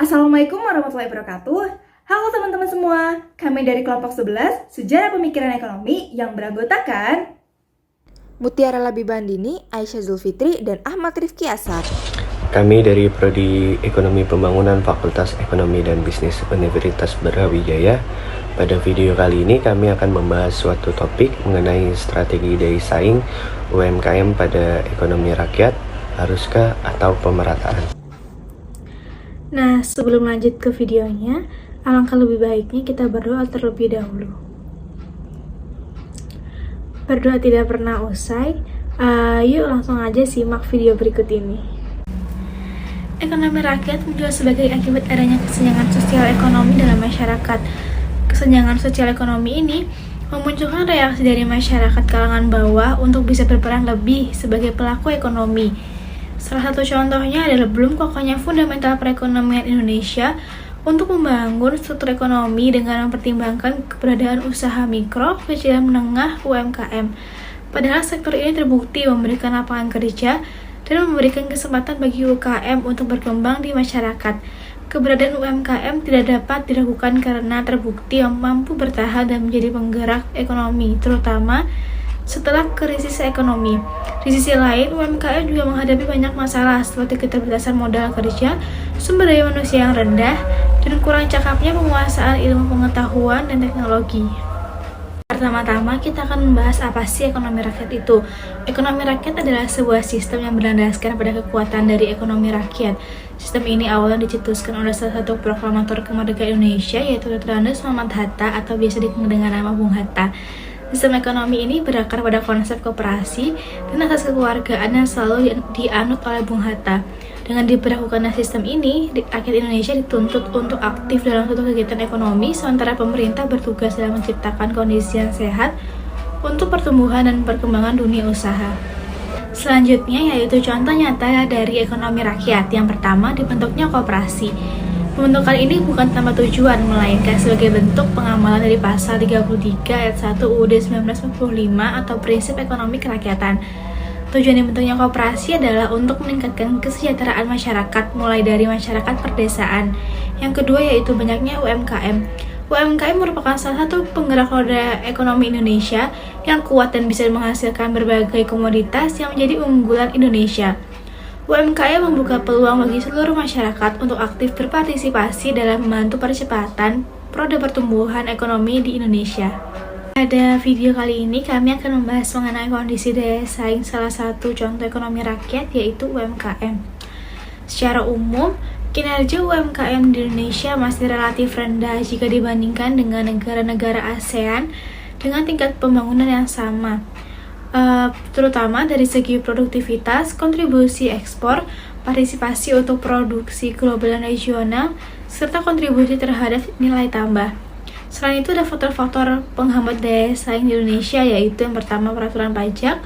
Assalamualaikum warahmatullahi wabarakatuh. Halo teman-teman semua, kami dari kelompok 11 Sejarah Pemikiran Ekonomi yang beranggotakan Mutiara Labibandini, Aisyah Zulfitri, dan Ahmad Rifki Asar. Kami dari Prodi Ekonomi Pembangunan Fakultas Ekonomi dan Bisnis Universitas Brawijaya. Pada video kali ini kami akan membahas suatu topik mengenai strategi daya saing UMKM pada ekonomi rakyat, haruskah atau pemerataan. Nah, sebelum lanjut ke videonya, alangkah lebih baiknya kita berdoa terlebih dahulu. Berdoa tidak pernah usai, yuk langsung aja simak video berikut ini. Ekonomi rakyat muncul sebagai akibat adanya kesenjangan sosial ekonomi dalam masyarakat. Kesenjangan sosial ekonomi ini memunculkan reaksi dari masyarakat kalangan bawah untuk bisa berperan lebih sebagai pelaku ekonomi. Salah satu contohnya adalah belum kokohnya fundamental perekonomian Indonesia untuk membangun struktur ekonomi dengan mempertimbangkan keberadaan usaha mikro, kecil dan menengah UMKM. Padahal sektor ini terbukti memberikan lapangan kerja dan memberikan kesempatan bagi UMKM untuk berkembang di masyarakat. Keberadaan UMKM tidak dapat diragukan karena terbukti mampu bertahan dan menjadi penggerak ekonomi, terutama setelah krisis ekonomi. Di sisi lain, UMKM juga menghadapi banyak masalah seperti keterbatasan modal kerja, sumber daya manusia yang rendah, dan kurang cakapnya penguasaan ilmu pengetahuan dan teknologi. Pertama-tama, kita akan membahas apa sih ekonomi rakyat itu. Ekonomi rakyat adalah sebuah sistem yang berlandaskan pada kekuatan dari ekonomi rakyat. Sistem ini awalnya dicetuskan oleh salah satu proklamator kemerdekaan Indonesia, yaitu Dr. Andes Muhammad Hatta atau biasa dikenal dengan nama Bung Hatta. Sistem ekonomi ini berakar pada konsep koperasi dan asas kekeluargaan yang selalu dianut oleh Bung Hatta. Dengan diberlakukannya sistem ini, rakyat Indonesia dituntut untuk aktif dalam suatu kegiatan ekonomi, sementara pemerintah bertugas dalam menciptakan kondisi yang sehat untuk pertumbuhan dan perkembangan dunia usaha. Selanjutnya yaitu contoh nyata dari ekonomi rakyat. Yang pertama, dibentuknya koperasi. Pembentukan ini bukan tanpa tujuan, melainkan sebagai bentuk pengamalan dari pasal 33 ayat 1 UUD 1945 atau prinsip ekonomi kerakyatan. Tujuan dibentuknya koperasi adalah untuk meningkatkan kesejahteraan masyarakat, mulai dari masyarakat perdesaan. Yang kedua yaitu banyaknya UMKM. UMKM merupakan salah satu penggerak roda ekonomi Indonesia yang kuat dan bisa menghasilkan berbagai komoditas yang menjadi unggulan Indonesia. UMKM membuka peluang bagi seluruh masyarakat untuk aktif berpartisipasi dalam membantu percepatan roda pertumbuhan ekonomi di Indonesia. Pada video kali ini kami akan membahas mengenai kondisi daya saing salah satu contoh ekonomi rakyat, yaitu UMKM. Secara umum, kinerja UMKM di Indonesia masih relatif rendah jika dibandingkan dengan negara-negara ASEAN dengan tingkat pembangunan yang sama. Terutama dari segi produktivitas, kontribusi ekspor, partisipasi untuk produksi global dan regional, serta kontribusi terhadap nilai tambah. Selain itu ada faktor-faktor penghambat daya saing di Indonesia, yaitu yang pertama peraturan pajak,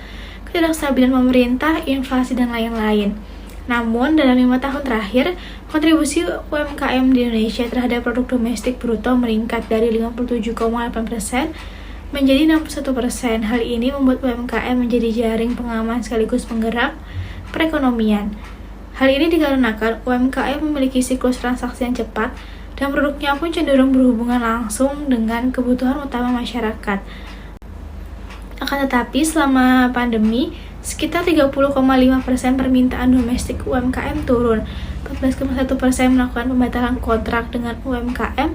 ketidakstabilan pemerintah, inflasi, dan lain-lain. Namun, dalam 5 tahun terakhir, kontribusi UMKM di Indonesia terhadap produk domestik bruto meningkat dari 57,8% menjadi 61%. Hal ini membuat UMKM menjadi jaring pengaman sekaligus penggerak perekonomian. Hal ini dikarenakan UMKM memiliki siklus transaksi yang cepat dan produknya pun cenderung berhubungan langsung dengan kebutuhan utama masyarakat. Akan tetapi, selama pandemi, sekitar 30,5% permintaan domestik UMKM turun, 14,1% melakukan pembatalan kontrak dengan UMKM,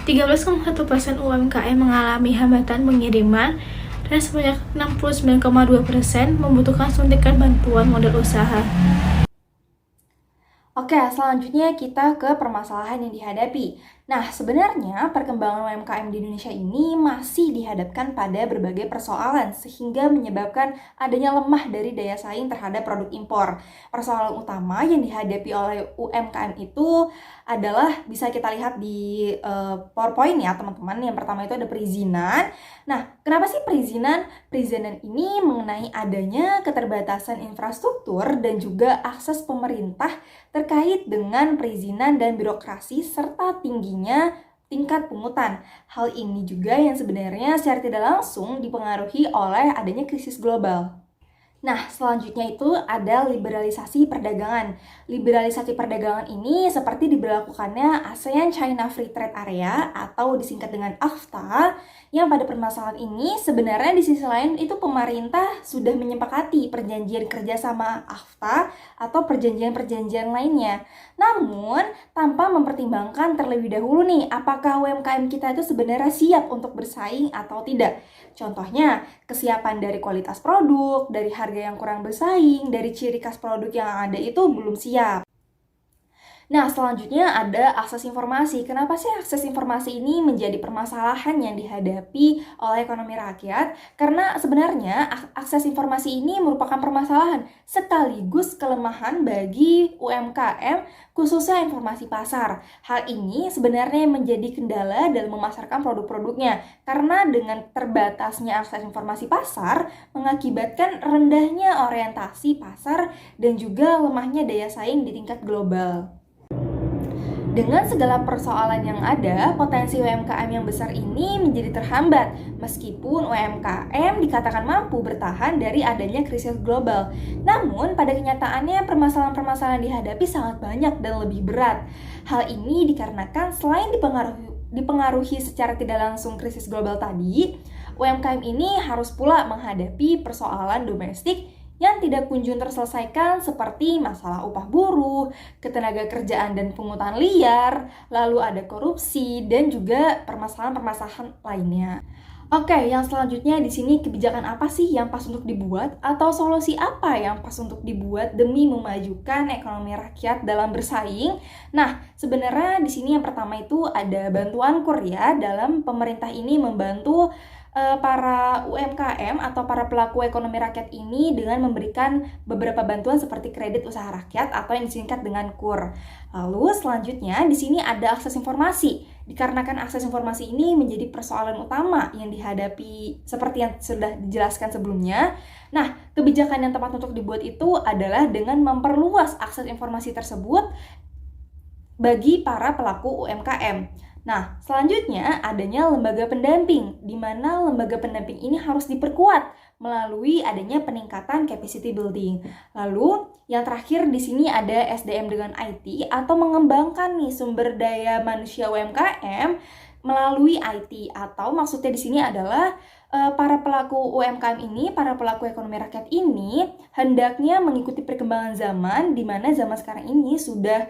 13,1% UMKM mengalami hambatan pengiriman, dan sebanyak 69,2% membutuhkan suntikan bantuan modal usaha. Oke, selanjutnya kita ke permasalahan yang dihadapi. Nah, sebenarnya perkembangan UMKM di Indonesia ini masih dihadapkan pada berbagai persoalan sehingga menyebabkan adanya lemah dari daya saing terhadap produk impor. Persoalan utama yang dihadapi oleh UMKM itu adalah bisa kita lihat di PowerPoint ya, teman-teman. Yang pertama itu ada perizinan. Nah, kenapa sih perizinan? Perizinan ini mengenai adanya keterbatasan infrastruktur dan juga akses pemerintah terkait dengan perizinan dan birokrasi serta tingginya tingkat pungutan. Hal ini juga yang sebenarnya secara tidak langsung dipengaruhi oleh adanya krisis global. Nah, selanjutnya itu ada liberalisasi perdagangan. Liberalisasi perdagangan ini seperti diberlakukannya ASEAN-China Free Trade Area atau disingkat dengan AFTA, yang pada permasalahan ini sebenarnya di sisi lain itu pemerintah sudah menyepakati perjanjian kerjasama AFTA atau perjanjian-perjanjian lainnya. Namun, tanpa mempertimbangkan terlebih dahulu nih, apakah UMKM kita itu sebenarnya siap untuk bersaing atau tidak. Contohnya, kesiapan dari kualitas produk, dari harga yang kurang bersaing, dari ciri khas produk yang ada itu belum siap. Nah, selanjutnya ada akses informasi. Kenapa sih akses informasi ini menjadi permasalahan yang dihadapi oleh ekonomi rakyat? Karena sebenarnya akses informasi ini merupakan permasalahan sekaligus kelemahan bagi UMKM, khususnya informasi pasar. Hal ini sebenarnya menjadi kendala dalam memasarkan produk-produknya, karena dengan terbatasnya akses informasi pasar mengakibatkan rendahnya orientasi pasar dan juga lemahnya daya saing di tingkat global. Dengan segala persoalan yang ada, potensi UMKM yang besar ini menjadi terhambat meskipun UMKM dikatakan mampu bertahan dari adanya krisis global. Namun, pada kenyataannya permasalahan-permasalahan dihadapi sangat banyak dan lebih berat. Hal ini dikarenakan selain dipengaruhi secara tidak langsung krisis global tadi, UMKM ini harus pula menghadapi persoalan domestik yang tidak kunjung terselesaikan seperti masalah upah buruh, ketenaga kerjaan dan pungutan liar, lalu ada korupsi dan juga permasalahan-permasalahan lainnya. Oke, yang selanjutnya di sini kebijakan apa sih yang pas untuk dibuat atau solusi apa yang pas untuk dibuat demi memajukan ekonomi rakyat dalam bersaing? Nah, sebenarnya di sini yang pertama itu ada bantuan KUR ya, dalam pemerintah ini membantu para UMKM atau para pelaku ekonomi rakyat ini dengan memberikan beberapa bantuan seperti kredit usaha rakyat atau yang disingkat dengan KUR. Lalu selanjutnya di sini ada akses informasi. Dikarenakan akses informasi ini menjadi persoalan utama yang dihadapi seperti yang sudah dijelaskan sebelumnya. Nah, kebijakan yang tepat untuk dibuat itu adalah dengan memperluas akses informasi tersebut bagi para pelaku UMKM. Nah, selanjutnya adanya lembaga pendamping, di mana lembaga pendamping ini harus diperkuat melalui adanya peningkatan capacity building. Lalu, yang terakhir di sini ada SDM dengan IT atau mengembangkan nih sumber daya manusia UMKM melalui IT, atau maksudnya di sini adalah para pelaku UMKM ini, para pelaku ekonomi rakyat ini hendaknya mengikuti perkembangan zaman, di mana zaman sekarang ini sudah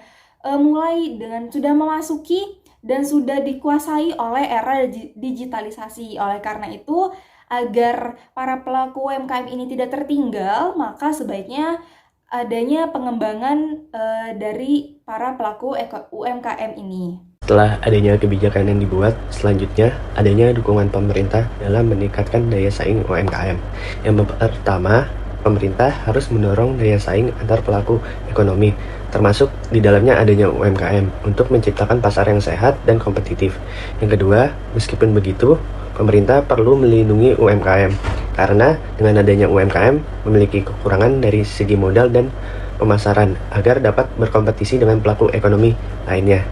sudah memasuki dan sudah dikuasai oleh era digitalisasi. Oleh karena itu, agar para pelaku UMKM ini tidak tertinggal, maka sebaiknya adanya pengembangan dari para pelaku UMKM ini. Setelah adanya kebijakan yang dibuat, selanjutnya adanya dukungan pemerintah dalam meningkatkan daya saing UMKM. Yang pertama, pemerintah harus mendorong daya saing antar pelaku ekonomi, termasuk di dalamnya adanya UMKM untuk menciptakan pasar yang sehat dan kompetitif. Yang kedua, meskipun begitu, pemerintah perlu melindungi UMKM karena dengan adanya UMKM memiliki kekurangan dari segi modal dan pemasaran agar dapat berkompetisi dengan pelaku ekonomi lainnya.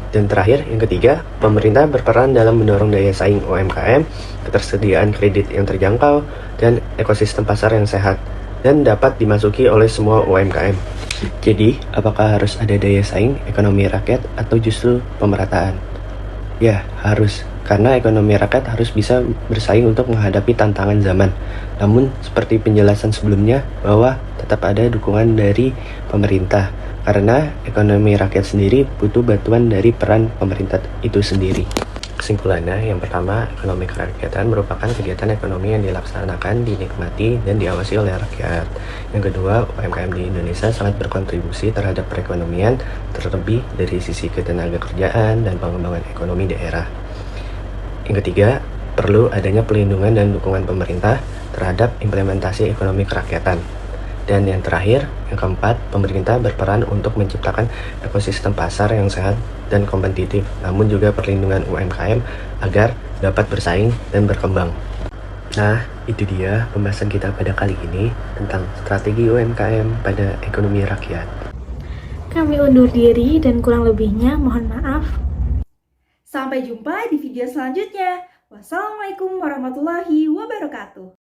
Dan terakhir, yang ketiga, pemerintah berperan dalam mendorong daya saing UMKM, ketersediaan kredit yang terjangkau, dan ekosistem pasar yang sehat dan dapat dimasuki oleh semua UMKM. Jadi, apakah harus ada daya saing ekonomi rakyat atau justru pemerataan? Ya, harus. Karena ekonomi rakyat harus bisa bersaing untuk menghadapi tantangan zaman. Namun, seperti penjelasan sebelumnya, bahwa tetap ada dukungan dari pemerintah. Karena ekonomi rakyat sendiri butuh bantuan dari peran pemerintah itu sendiri. Kesimpulannya, yang pertama, ekonomi kerakyatan merupakan kegiatan ekonomi yang dilaksanakan, dinikmati, dan diawasi oleh rakyat. Yang kedua, UMKM di Indonesia sangat berkontribusi terhadap perekonomian, terlebih dari sisi ketenaga kerjaan dan pengembangan ekonomi daerah. Yang ketiga, perlu adanya pelindungan dan dukungan pemerintah terhadap implementasi ekonomi kerakyatan. Dan yang terakhir, yang keempat, pemerintah berperan untuk menciptakan ekosistem pasar yang sehat dan kompetitif, namun juga perlindungan UMKM agar dapat bersaing dan berkembang. Nah, itu dia pembahasan kita pada kali ini tentang strategi UMKM pada ekonomi rakyat. Kami undur diri dan kurang lebihnya mohon maaf. Sampai jumpa di video selanjutnya. Wassalamualaikum warahmatullahi wabarakatuh.